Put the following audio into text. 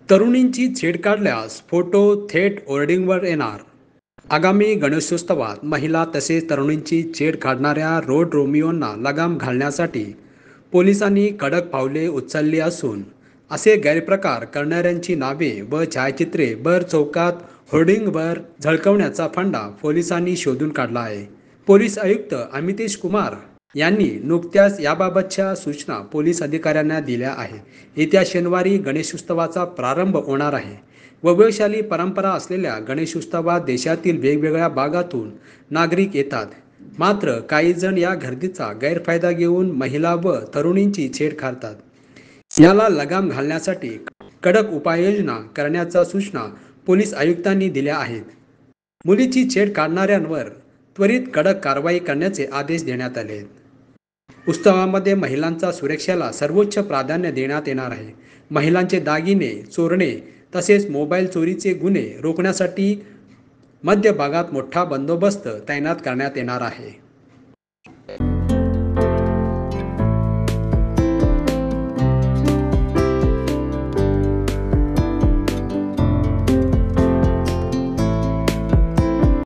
तरुणींची छेड काढल्यास फोटो थेट होर्डिंगवर येणार. आगामी गणेशोत्सवात महिला तसेच तरुणींची छेड काढणाऱ्या रोड रोमिओंना लगाम घालण्यासाठी पोलिसांनी कडक पावले उचलली असून असे गैरप्रकार करणाऱ्यांची नावे व छायाचित्रे भर चौकात होर्डिंगवर झळकवण्याचा फंडा पोलिसांनी शोधून काढला आहे. पोलीस आयुक्त अमितेश कुमार यांनी नुकत्याच याबाबतच्या सूचना पोलीस अधिकाऱ्यांना दिल्या आहेत. येत्या शनिवारी गणेशोत्सवाचा प्रारंभ होणार आहे. वैभवशाली परंपरा असलेल्या गणेशोत्सवात देशातील वेगवेगळ्या भागातून नागरिक येतात. मात्र काही जण या गर्दीचा गैरफायदा घेऊन महिला व तरुणींची छेड काढतात. याला लगाम घालण्यासाठी कडक उपाययोजना करण्याच्या सूचना पोलीस आयुक्तांनी दिल्या आहेत. मुलीची छेड काढणाऱ्यांवर त्वरित कडक कारवाई करण्याचे आदेश देण्यात आले आहेत. उत्सवामध्ये महिलांच्या सुरक्षेला सर्वोच्च प्राधान्य देण्यात येणार आहे. महिलांचे दागिने चोरणे तसेच मोबाईल चोरीचे गुन्हे रोखण्यासाठी मध्यभागात मोठा बंदोबस्त तैनात करण्यात येणार आहे.